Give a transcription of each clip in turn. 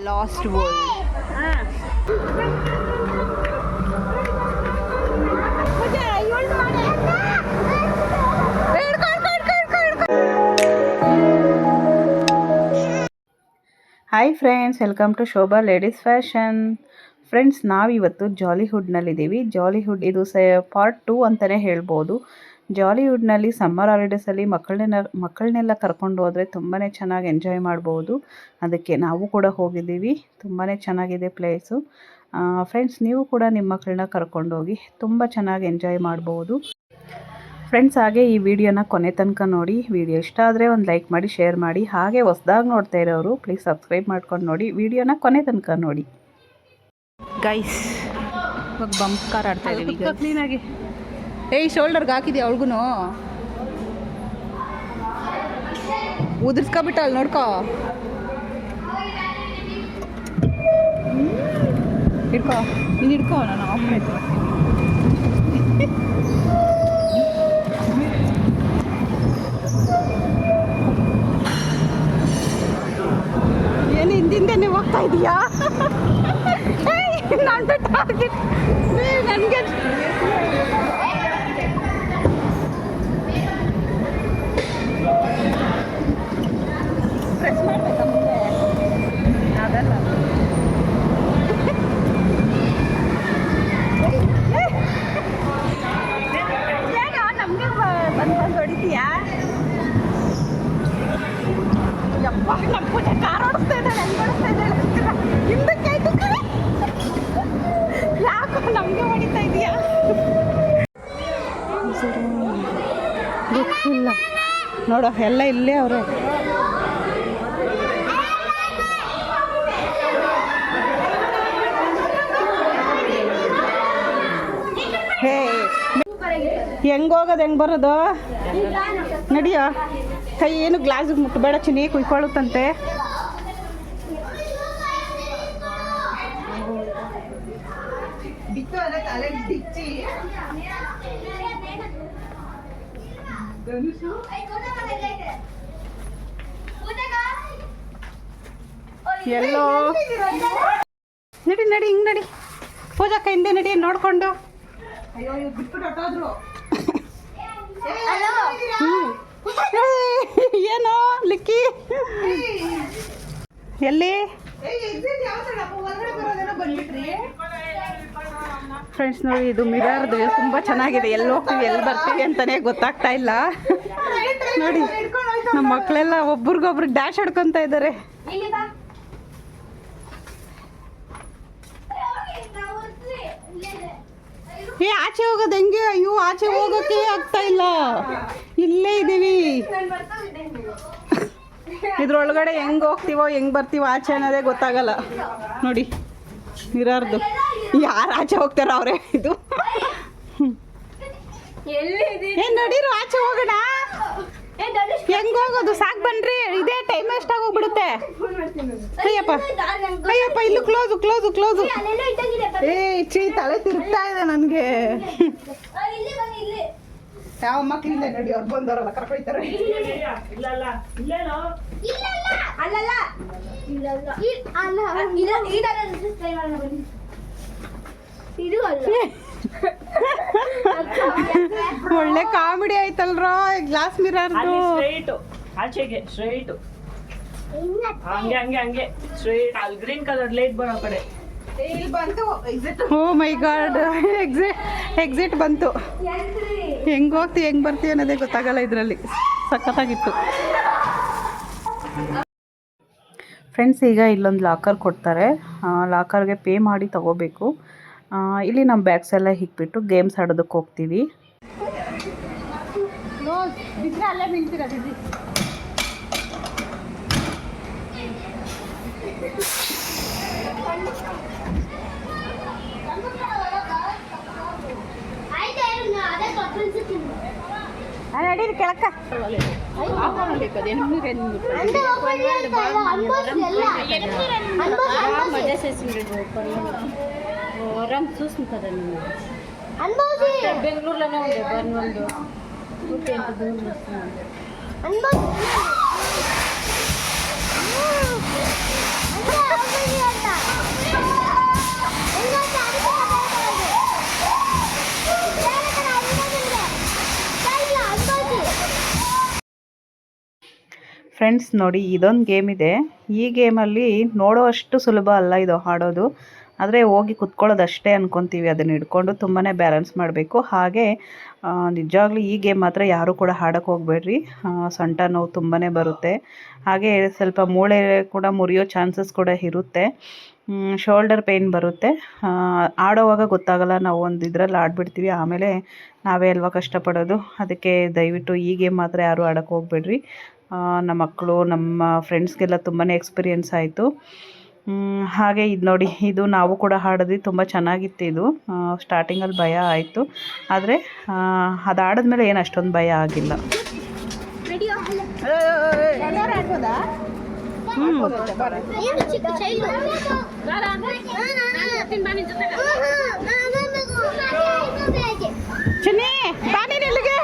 Last world. Hi friends, welcome to Shobha ladies fashion. Friends, ನಾವಿವತ್ತು ಜಾಲಿಹುಡ್ನಲ್ಲಿದ್ದೀವಿ. ಜಾಲಿಹುಡ್ ಇದು ಪಾರ್ಟ್ 2 ಅಂತಲೇ ಹೇಳ್ಬೋದು. ಜಾಲಿಹುಡ್ನಲ್ಲಿ ಸಮ್ಮರ್ ಹಾಲಿಡೇಸಲ್ಲಿ ಮಕ್ಕಳನ್ನೆಲ್ಲ ಕರ್ಕೊಂಡು ಹೋದರೆ ತುಂಬಾ ಚೆನ್ನಾಗಿ ಎಂಜಾಯ್ ಮಾಡ್ಬೋದು. ಅದಕ್ಕೆ ನಾವು ಕೂಡ ಹೋಗಿದ್ದೀವಿ. ತುಂಬಾ ಚೆನ್ನಾಗಿದೆ ಪ್ಲೇಸು. ಫ್ರೆಂಡ್ಸ್, ನೀವು ಕೂಡ ನಿಮ್ಮ ಮಕ್ಕಳನ್ನ ಕರ್ಕೊಂಡೋಗಿ ತುಂಬ ಚೆನ್ನಾಗಿ ಎಂಜಾಯ್ ಮಾಡ್ಬೋದು. ಫ್ರೆಂಡ್ಸ್, ಹಾಗೆ ಈ ವಿಡಿಯೋನ ಕೊನೆ ತನಕ ನೋಡಿ. ವಿಡಿಯೋ ಇಷ್ಟ ಆದರೆ ಒಂದು ಲೈಕ್ ಮಾಡಿ, ಶೇರ್ ಮಾಡಿ. ಹಾಗೆ ಹೊಸದಾಗಿ ನೋಡ್ತಾ ಇರೋರು ಪ್ಲೀಸ್ ಸಬ್ಸ್ಕ್ರೈಬ್ ಮಾಡ್ಕೊಂಡು ನೋಡಿ. ವಿಡಿಯೋನ ಕೊನೆ ತನಕ ನೋಡಿ. ಗೈಸ್, ಇವಾಗ ಬಂಪ್ ಕಾರ್ ಆಡ್ತಾ ಇದ್ದೀವಿ. ಕ್ಲೀನಾಗಿ ಶೋಲ್ಡರ್ಗೆ ಹಾಕಿದ್ಯಾ ಅವಳಿಗೂ? ಉದುರ್ಸ್ಕೊಬಿಟ್ಟ ಅಲ್ಲಿ ನೋಡ್ಕೋ. ಹಿಡ್ಕೋ, ನೀನು ಹಿಡ್ಕೋ, ನಾನು ಆಫ್ ಮಾಡ್ತೀನಿ. ಏನು ಹಿಂದಿಂದೇನೆ ಹೋಗ್ತಾ ಇದೀಯಾ? ನನ್ನ ಟಾರ್ಗೆಟ್ ನನಗೆ. ಪ್ರೆಸ್ ಮಾಡಬೇಕಾ ಮುಂದೆ? ಅದಲ್ಲ, ನಮಗೆ ಬಂದು ಹೊಡಿತೀಯಾ? ಯಪ್ಪ, ನಮ್ಮ ಪೂಜೆ ಕಾರ್ ಓಡಿಸ್ತಾ ಇದ್ದಾಳೆ, ಹೆಂಗೆ ಓಡಿಸ್ತಾ ಇದ್ದಾಳೆ ಹಿಂದಕ್ಕೆ ಆಯ್ತು. ಯಾಕೋ ನಮಗೆ ಹೊಡಿತಾ ಇದೀಯಾ? ಗೊತ್ತಿಲ್ಲ ನೋಡು, ಎಲ್ಲ ಇಲ್ಲೇ ಅವರೇ. ಹೇ, ಹೆಂಗೆ ಹೋಗೋದು, ಹೆಂಗೆ ಬರೋದು? ನಡಿಯೋ. ಕೈ ಏನು ಗ್ಲಾಸಿಗೆ ಮುಟ್ಟಬೇಡ, ಚಿನಿ ಕುಯ್ಕೊಳ್ಳುತ್ತಂತೆ. ಎಲ್ಲೋ ನಡಿ ನಡಿ, ಹಿಂಗೆ ನಡಿ. ಪೂಜಾಕ್ಕ ಹಿಂದೆ ನಡಿ ನೋಡ್ಕೊಂಡು. ಏನೋ ಲಿಕ್ಕಿ ಎಲ್ಲಿ? ಫ್ರೆಂಡ್ಸ್ ನೋಡಿ, ಇದು ಮಿರರ್ದು ತುಂಬ ಚೆನ್ನಾಗಿದೆ. ಎಲ್ಲಿ ಹೋಗ್ತೀವಿ ಎಲ್ಲಿ ಬರ್ತೀವಿ ಅಂತಲೇ ಗೊತ್ತಾಗ್ತಾ ಇಲ್ಲ. ನೋಡಿ, ನಮ್ಮ ಮಕ್ಕಳೆಲ್ಲ ಒಬ್ರಿಗೊಬ್ರು ಡ್ಯಾಶ್ ಹೊಡ್ಕೊತಾ ಇದ್ದಾರೆ. ಆಚೆ ಹೋಗೋದು ಹೆಂಗೆ? ಅಯ್ಯೋ, ಆಚೆ ಹೋಗೋಕೆ ಆಗ್ತಾ ಇಲ್ಲ. ಇಲ್ಲೇ ಇದ್ದೀವಿ. ಇದ್ರೊಳಗಡೆ ಹೆಂಗೆ ಹೋಗ್ತೀವೋ ಹೆಂಗೆ ಬರ್ತೀವೋ ಆಚೆ ಅನ್ನೋದೇ ಗೊತ್ತಾಗಲ್ಲ. ನೋಡಿ ಮಿರರ್ದು. ಯಾರು ಆಚೆ ಹೋಗ್ತಾರೋ ಅವರೇ. ಇದು ಏನು ನಡೀರು, ಆಚೆ ಹೋಗೋಣ. ಹೆಂಗೆ ಹೋಗೋದು? ಸಾಕು ಬನ್ರಿ, ಇದೇ ಟೈಮ್ ವೇಸ್ಟ್ ಆಗೋಗ್ಬಿಡುತ್ತೆ. ಅಯ್ಯಪ್ಪ ಅಯ್ಯಪ್ಪ, ಇಲ್ಲೂ ಕ್ಲೋಸು ಕ್ಲೋಸು ಕ್ಲೋಸು. ಚೀ, ತಲೆ ತಿರುಗ್ತಾ ಇದೆ ನನಗೆ. ಯಾವ ಮಕ್ಕಳಿಂದ ನೋಡಿ, ಅವ್ರು ಬಂದವರಲ್ಲ ಕರ್ಕೊಯ್ತಾರೆ. ಒಳ್ಳೆ ಕಾಮಿಡಿ ಆಯ್ತಲ್ರ ಗ್ಲಾಸ್ ಮಿರರ್ದು. ಆಚೆಗೆ ಸ್ಟ್ರೈಟ್, ಹಂಗೆ ಹಂಗೆ ಹಂಗೆ ಸ್ಟ್ರೈಟ್. ಅಲ್ಲಿ ಗ್ರೀನ್ ಕಲರ್ ಲೈಟ್ ಬರೋ ಕಡೆ ಓ ಮೈ ಗಾಡ್, ಎಕ್ಸಿಟ್ ಬಂತು. ಹೆಂಗೆ ಹೋಗ್ತೀವಿ ಹೆಂಗೆ ಬರ್ತೀವಿ ಅನ್ನೋದೇ ಗೊತ್ತಾಗಲ್ಲ ಇದರಲ್ಲಿ. ಸಖತ್ತಾಗಿತ್ತು. ಫ್ರೆಂಡ್ಸ್, ಈಗ ಇಲ್ಲೊಂದು ಲಾಕರ್ ಕೊಡ್ತಾರೆ. ಲಾಕರ್ಗೆ ಪೇ ಮಾಡಿ ತಗೋಬೇಕು. ಇಲ್ಲಿ ನಮ್ಮ ಬ್ಯಾಗ್ಸ್ ಎಲ್ಲ ಇಕ್ಬಿಟ್ಟು ಗೇಮ್ಸ್ ಆಡೋದಕ್ಕೆ ಹೋಗ್ತೀವಿ. ಅಲ್ಲೇ ಬೀಳ್ತೀರಾ? ನಡೀರಿ ಕೆಳಕ್ಕ. బెంగళూరులోనే ఉంది బర్నోల్డ్ ఊటీ ఎంత దూరం వస్తుంది. ಫ್ರೆಂಡ್ಸ್ ನೋಡಿ, ಇದೊಂದು ಗೇಮ್ ಇದೆ. ಈ ಗೇಮಲ್ಲಿ ನೋಡೋವಷ್ಟು ಸುಲಭ ಅಲ್ಲ ಇದು ಆಡೋದು. ಆದರೆ ಹೋಗಿ ಕುತ್ಕೊಳ್ಳೋದು ಅಷ್ಟೇ ಅನ್ಕೊತೀವಿ. ಅದನ್ನು ಹಿಡ್ಕೊಂಡು ತುಂಬಾ ಬ್ಯಾಲೆನ್ಸ್ ಮಾಡಬೇಕು. ಹಾಗೆ ನಿಜವಾಗ್ಲೂ ಈ ಗೇಮ್ ಮಾತ್ರ ಯಾರೂ ಕೂಡ ಆಡೋಕ್ಕೆ ಹೋಗಬೇಡ್ರಿ. ಸೊಂಟ ನೋವು ತುಂಬಾ ಬರುತ್ತೆ. ಹಾಗೆ ಸ್ವಲ್ಪ ಮೂಳೆ ಕೂಡ ಮುರಿಯೋ ಚಾನ್ಸಸ್ ಕೂಡ ಇರುತ್ತೆ. ಶೋಲ್ಡರ್ ಪೇಯ್ನ್ ಬರುತ್ತೆ. ಆಡೋವಾಗ ಗೊತ್ತಾಗಲ್ಲ, ನಾವು ಒಂದು ಇದರಲ್ಲಿ ಆಡಿಬಿಡ್ತೀವಿ, ಆಮೇಲೆ ನಾವೇ ಅಲ್ವಾ ಕಷ್ಟಪಡೋದು. ಅದಕ್ಕೆ ದಯವಿಟ್ಟು ಈ ಗೇಮ್ ಮಾತ್ರ ಯಾರೂ ಆಡೋಕ್ಕೆ ಹೋಗಬೇಡ್ರಿ. ನಮ್ಮ ಮಕ್ಕಳು, ನಮ್ಮ ಫ್ರೆಂಡ್ಸ್ಗೆಲ್ಲ ತುಂಬಾ ಎಕ್ಸ್ಪೀರಿಯೆನ್ಸ್ ಆಯಿತು. ಹಾಗೆ ಇದು ನೋಡಿ, ಇದು ನಾವು ಕೂಡ ಆಡಿದ್ವಿ, ತುಂಬ ಚೆನ್ನಾಗಿತ್ತು ಇದು. ಸ್ಟಾರ್ಟಿಂಗಲ್ಲಿ ಭಯ ಆಯಿತು, ಆದರೆ ಅದು ಆಡಿದ್ಮೇಲೆ ಏನು ಅಷ್ಟೊಂದು ಭಯ ಆಗಿಲ್ಲ. ಚಿನ್ನಿ ಬಾನಿ ನಿಲ್ಲಿಗೆ.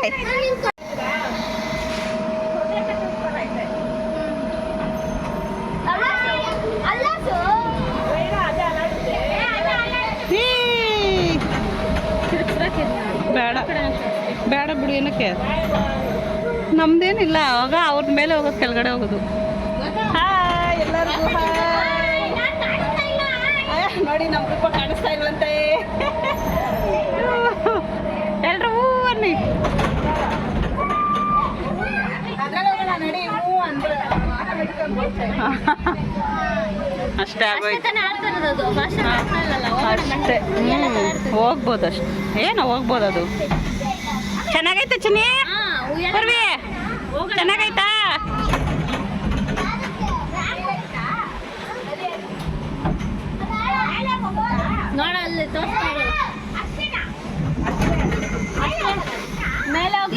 ಬೇಡ ಬೇಡ ಬಿಡು, ಏನಕ್ಕೆ ನಮ್ದೇನಿಲ್ಲ. ಆವಾಗ ಅವ್ರ ಮೇಲೆ ಹೋಗೋದು, ಕೆಳಗಡೆ ಹೋಗೋದು. ಹಾಯ್ ಎಲ್ಲರಿಗೂ ಹಾಯ್. ನೋಡಿ ನಮ್ಮ ರೂಪ ಕಾಣಿಸ್ತಾ ಇಲ್ವಂತೆ. ಎಲ್ರು ಹೂ ಅನ್ನಿ. ಅಷ್ಟೇ ಆಗೋಯ್ತು ಅಷ್ಟೇ. ಹೋಗ್ಬೋದು ಅಷ್ಟೆ, ಏನೋ ಹೋಗ್ಬೋದು. ಅದು ಚೆನ್ನಾಗೈತೆ ಚಿನ್ನಿ, ಚೆನ್ನಾಗೈತಾ?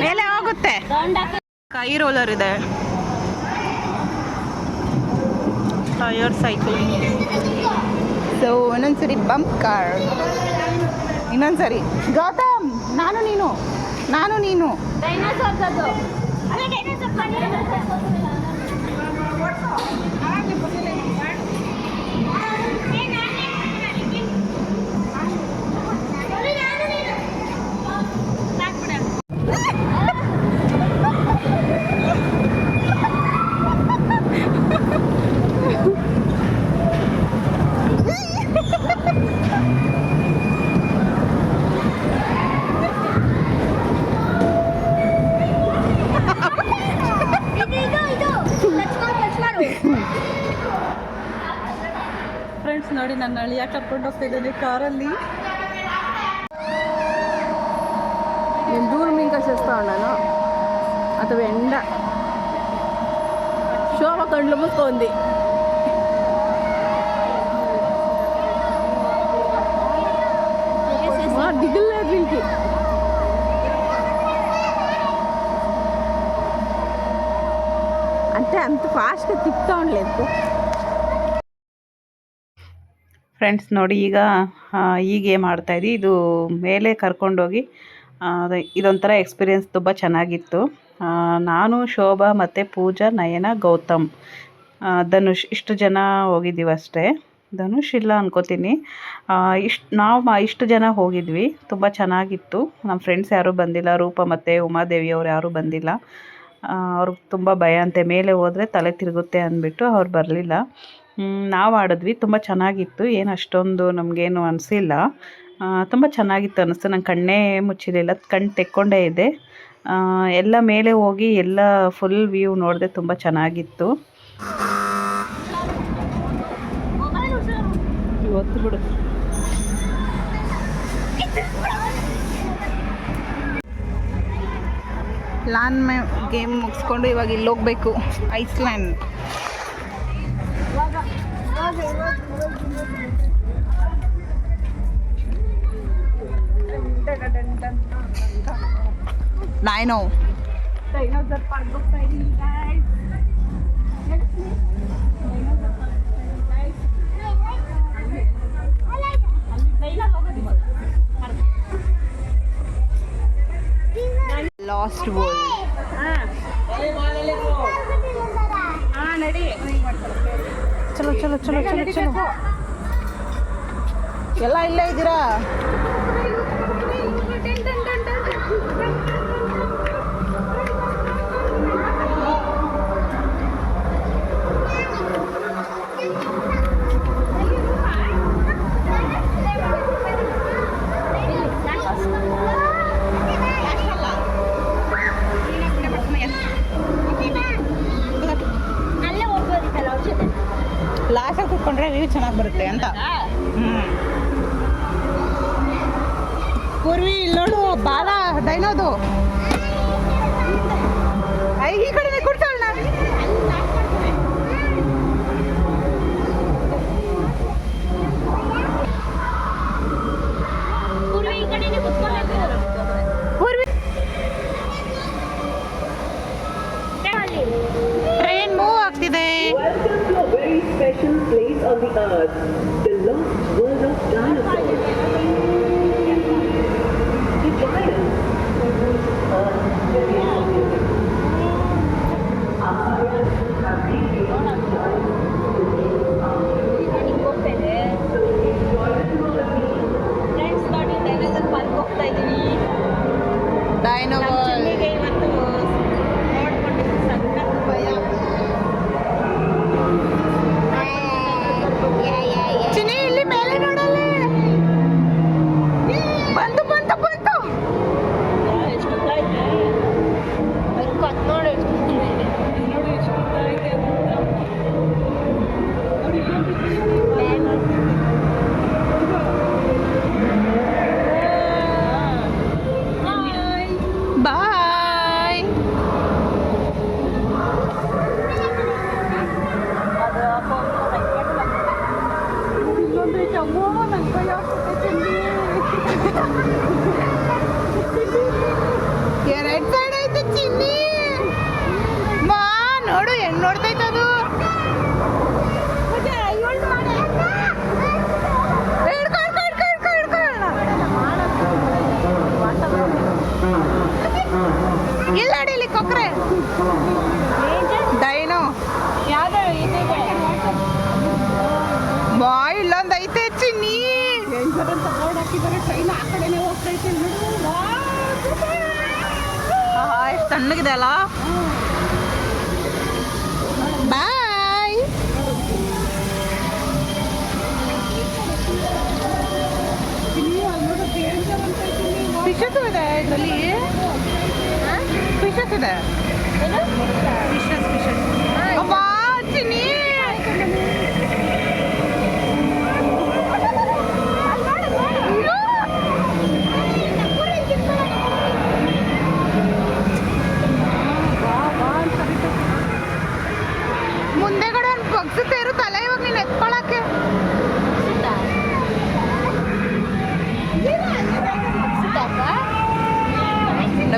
ಮೇಲೆ ಹೋಗುತ್ತೆ. ಕೈ ರೋಲರ್ ಇದೆ, ಟಯರ್ ಸೈಕಲ್. ಸೊ ಇನ್ನೊಂದ್ಸರಿ ಬಂಪ್ ಕಾರ್, ಇನ್ನೊಂದ್ಸರಿ ಗೌತಮ್, ನಾನು ನೀನು ಫ್ರೆಂಡ್ಸ್ ನೋಡಿ, ನನ್ನ ಅಳಿಯ ಕರ್ಕೊಂಡು ಹೋಗ್ತಿದ್ದೀನಿ ಕಾರಲ್ಲಿ. నేను దూరం ఇంకా చేస్తూ ఉన్నాను. అతను ఎండ శోభ కండ్లు మూసుకుంది. దిగులేదు వీళ్ళకి. అంటే అంత ఫాస్ట్గా తిప్పుతూ ఉండలేదు. ಫ್ರೆಂಡ್ಸ್ ನೋಡಿ, ಈಗ ಈ ಗೇಮ್ ಆಡ್ತಾಯಿದ್ವಿ. ಇದು ಮೇಲೆ ಕರ್ಕೊಂಡೋಗಿ ಇದೊಂಥರ ಎಕ್ಸ್ಪೀರಿಯೆನ್ಸ್ ತುಂಬ ಚೆನ್ನಾಗಿತ್ತು. ನಾನು, ಶೋಭಾ ಮತ್ತು ಪೂಜಾ, ನಯನ, ಗೌತಮ್, ಧನುಷ್ ಇಷ್ಟು ಜನ ಹೋಗಿದ್ದೀವಿ ಅಷ್ಟೇ. ಧನುಷ್ ಇಲ್ಲ ಅನ್ಕೋತೀನಿ. ಇಷ್ಟು ಜನ ಹೋಗಿದ್ವಿ. ತುಂಬ ಚೆನ್ನಾಗಿತ್ತು. ನಮ್ಮ ಫ್ರೆಂಡ್ಸ್ ಯಾರೂ ಬಂದಿಲ್ಲ. ರೂಪ ಮತ್ತು ಉಮಾದೇವಿ ಅವ್ರು ಯಾರೂ ಬಂದಿಲ್ಲ. ಅವ್ರಿಗೆ ತುಂಬ ಭಯ ಅಂತೆ, ಮೇಲೆ ಹೋದರೆ ತಲೆ ತಿರುಗುತ್ತೆ ಅಂದ್ಬಿಟ್ಟು ಅವ್ರು ಬರಲಿಲ್ಲ. ನಾವು ಆಡಿದ್ವಿ, ತುಂಬ ಚೆನ್ನಾಗಿತ್ತು. ಏನು ಅಷ್ಟೊಂದು ನಮಗೇನು ಅನಿಸಿಲ್ಲ. ತುಂಬ ಚೆನ್ನಾಗಿತ್ತು ಅನ್ನಿಸ್ತು. ನಂಗೆ ಕಣ್ಣೇ ಮುಚ್ಚಿರಲಿಲ್ಲ, ಕಣ್ಣು ತೆಕ್ಕೊಂಡೇ ಇದೆ. ಎಲ್ಲ ಮೇಲೆ ಹೋಗಿ ಎಲ್ಲ ಫುಲ್ ವ್ಯೂ ನೋಡಿದೆ, ತುಂಬ ಚೆನ್ನಾಗಿತ್ತು. ಇವತ್ತು ಬಿಡು. ಲಾನ್ ಗೇಮ್ ಮುಗಿಸ್ಕೊಂಡು ಇವಾಗ ಇಲ್ಲಿ ಹೋಗ್ಬೇಕು, ಐಸ್ಲ್ಯಾಂಡ್. Dino. Dinosaur park ಹೋಗ್ತಾ ಇದೀವಿ guys. Lost World. ನಡಿ. ಚಲೋ ಚಲೋ ಚಲೋ ಚಲೋ ಚಲೋ. ಎಲ್ಲ ಇಲ್ಲೇ ಇದ್ದೀರಾ? ಹಾಕಿದ್ರೆ ಚೆನ್ನಾಗಿ ಬರುತ್ತೆ ಅಂತ. ಪೂರ್ವಿ ಇಲ್ಲಿ ನೋಡು ಬಾಲ ಡೈನೋದು. ಈ ಕಡೆ ಕೊಡ್ತಾಳ ನಾನು. ಪೂರ್ವಿ ಟ್ರೈನ್ ಮೂವ್ ಆಗ್ತಿದೆ. Welcome to a very special place on the earth, the lost world of dinosaurs. The giants are very amazing. Dino Chini ಇಲ್ಲಿ ಮೇಲೆ ನೋಡಲ್ಲ. ಬಂತು ಬಂತು ಬಂತು. ಬಾಯ್. ಎರಡ್ ಸೈಡ್ ಐತೆ ಚಿನ್ನಿ. ಮಾ ನೋಡು ಹೆಂಗ್ ನೋಡ್ತೈತೆ ಅದು. ಇಲ್ಲ ಅಡಿಲಿ ಕೊಕ್ರೆ ಡೈನೋ ಬಾ ಇಲ್ಲೊಂದು ಐತೆ ಚಿನ್ನಿ. ಎಷ್ಟು ತಣ್ಣಗಿದೆ ಅಲ್ಲ. ಬಾಯ್. ಫಿಶಸ್ ಇದೆ ಇದರಲ್ಲಿ. ಫಿಶಸ್ ಇದೆ. ಫಿಶಸ್ ಫಿಶಸ್ ಅಬ್ಬಾ ಚಿನ್ನಿ. ಮುಂದೆ ಕಡೆ ಒಂದು ಬಗ್ಸುತ್ತೆ ಇರು ತಲೆ ಇವಾಗ ನೀನು ಎತ್ಕೊಳಕ್ಕೆ.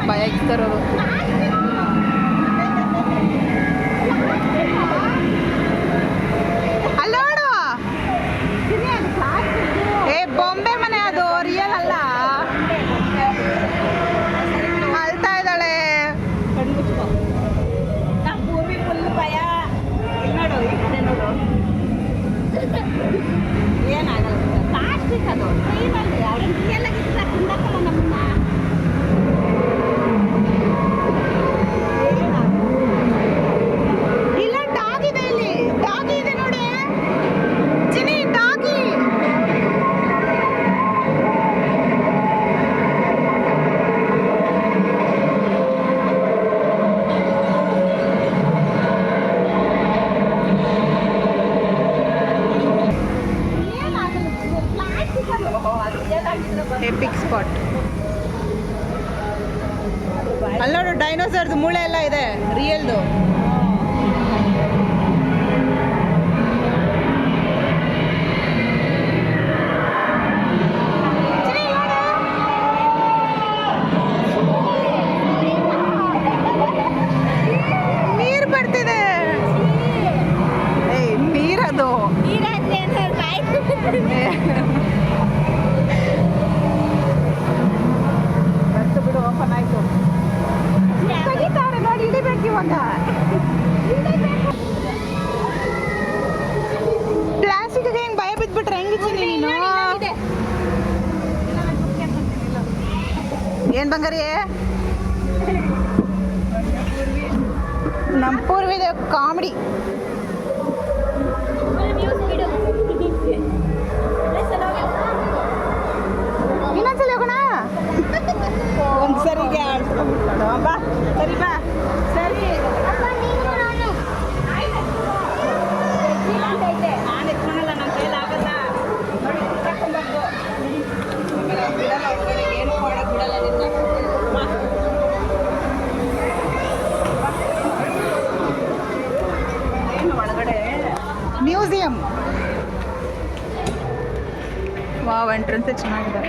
ಭಯ ಇಕ್ತಾರವರು. ಅಲ್ಲೋಡು ಏ ಬೊಂಬೆ ಮನೆ ಅದು ರಿಯಲ್ ಅಲ್ಲ. ಅಳ್ತಾ ಇದ್ದಾಳೆ. ಇಲ್ಲ ಡಾಗ್ ಇದೆ ಇಲ್ಲಿ. ಡಾಗಿ ಇದೆ ನೋಡಿ ಚಿನಿ. Doggy EPIC spot. ಅಲ್ಲಿ ನೋಡು ಡೈನೋಸರ್ದು ಮೂಳೆ ಎಲ್ಲ ಇದೆ ರಿಯಲ್ದು. ನೀರು ಬರ್ತಿದೆ. ಏಯ್ ನೀರದು. ಬರ್ತು ಬಿಡು, ಓಪನ್ ಆಯ್ತು. ತೆಗಿತಾರೆ ನೋಡಿ, ಇಳಿಬೇಕು ಇವಾಗ. ಪ್ಲಾಸ್ಟಿಕ್ಗೆ ಹೆಂಗ್ ಭಯ ಬಿದ್ಬಿಟ್ರೆ ಹೆಂಗಿದ್ದೀನಿ ನೀನು? ಏನ್ ಬಂಗಾರಿ ನಮ್ಮ ಪೂರ್ವಿದ ಕಾಮಿಡಿ. ಇನ್ನೊಂದ್ಸಲ ಹೋಗೋಣ. ಒಂದ್ಸರಿಗೆ ಆಡ್ಸ್ಕೊಂಡ್ಬಿಟ್ಟು ಬಾ. ಸರಿ ಬಾ. ಸರಿ ನಾನು ಎತ್ಕೊಳಲ್ಲ. ವಾವ್, ಎಂಟ್ರೆನ್ಸೇ ಚೆನ್ನಾಗಿದೆ.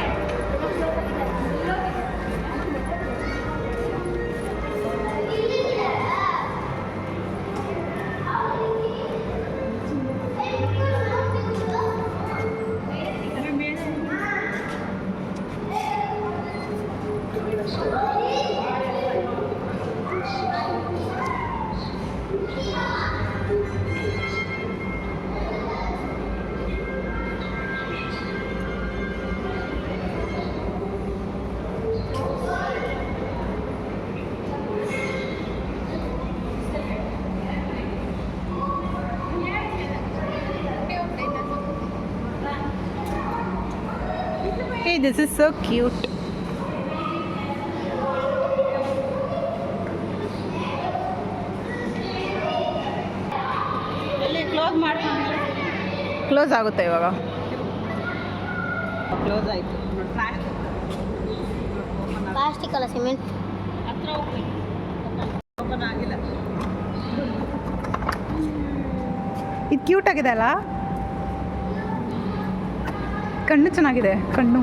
Hey, this is so cute. Close ಆಗುತ್ತೆ ಇವಾಗ. ಕ್ಲೋಸ್ ಆಯಿತು. ಪ್ಲಾಸ್ಟಿಕ್ ಅಲ್ಲ, ಸಿಮೆಂಟ್. ಓಪನ್ ಆಗಿಲ್ಲ. ಇದು ಕ್ಯೂಟ್ ಆಗಿದೆ ಅಲ್ಲ, ಕಣ್ಣು ಚೆನ್ನಾಗಿದೆ. ಕಣ್ಣು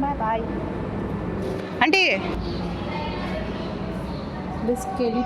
ಬಾಯ್ ಬಾಯ್ ಆಂಟಿ. ಬಿಸ್ಕೆಟ್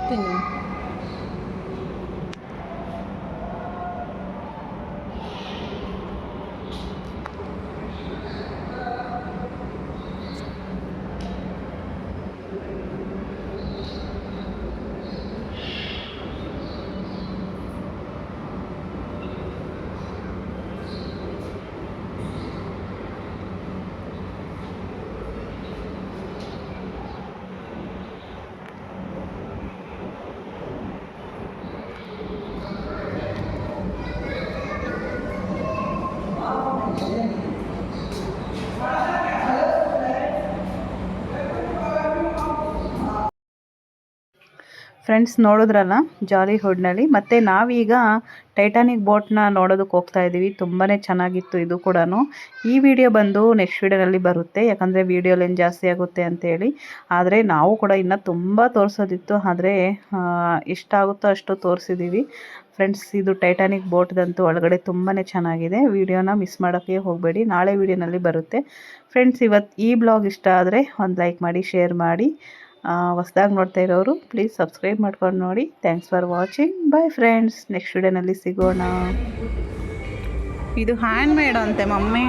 ಫ್ರೆಂಡ್ಸ್, ನೋಡಿದ್ರಲ್ಲ ಜಾಲಿಹುಡ್ನಲ್ಲಿ. ಮತ್ತು ನಾವೀಗ ಟೈಟಾನಿಕ್ ಬೋಟ್ನ ನೋಡೋದಕ್ಕೆ ಹೋಗ್ತಾ ಇದ್ದೀವಿ. ತುಂಬಾ ಚೆನ್ನಾಗಿತ್ತು ಇದು ಕೂಡ. ಈ ವಿಡಿಯೋ ಬಂದು ನೆಕ್ಸ್ಟ್ ವಿಡಿಯೋನಲ್ಲಿ ಬರುತ್ತೆ, ಯಾಕಂದರೆ ವಿಡಿಯೋ ಲೆಂತ್ ಜಾಸ್ತಿ ಆಗುತ್ತೆ ಅಂತೇಳಿ. ಆದರೆ ನಾವು ಕೂಡ ಇನ್ನೂ ತುಂಬ ತೋರಿಸೋದಿತ್ತು, ಆದರೆ ಎಷ್ಟಾಗುತ್ತೋ ಅಷ್ಟು ತೋರಿಸಿದ್ದೀವಿ. ಫ್ರೆಂಡ್ಸ್, ಇದು ಟೈಟಾನಿಕ್ ಬೋಟ್ದಂತೂ ಒಳಗಡೆ ತುಂಬಾ ಚೆನ್ನಾಗಿದೆ. ವಿಡಿಯೋನ ಮಿಸ್ ಮಾಡೋಕ್ಕೆ ಹೋಗಬೇಡಿ, ನಾಳೆ ವಿಡಿಯೋನಲ್ಲಿ ಬರುತ್ತೆ. ಫ್ರೆಂಡ್ಸ್, ಇವತ್ತು ಈ ಬ್ಲಾಗ್ ಇಷ್ಟ ಆದರೆ ಒಂದು ಲೈಕ್ ಮಾಡಿ, ಶೇರ್ ಮಾಡಿ. ಹೊಸ್ದಾಗಿ ನೋಡ್ತಾ ಇರೋರು ಪ್ಲೀಸ್ ಸಬ್ಸ್ಕ್ರೈಬ್ ಮಾಡ್ಕೊಂಡು ನೋಡಿ. Thanks for watching. Bye friends, next ವಿಡಿಯೋನಲ್ಲಿ ಸಿಗೋಣ. ಇದು ಹ್ಯಾಂಡ್ ಮೇಡ್ ಅಂತೆ ಮಮ್ಮಿ.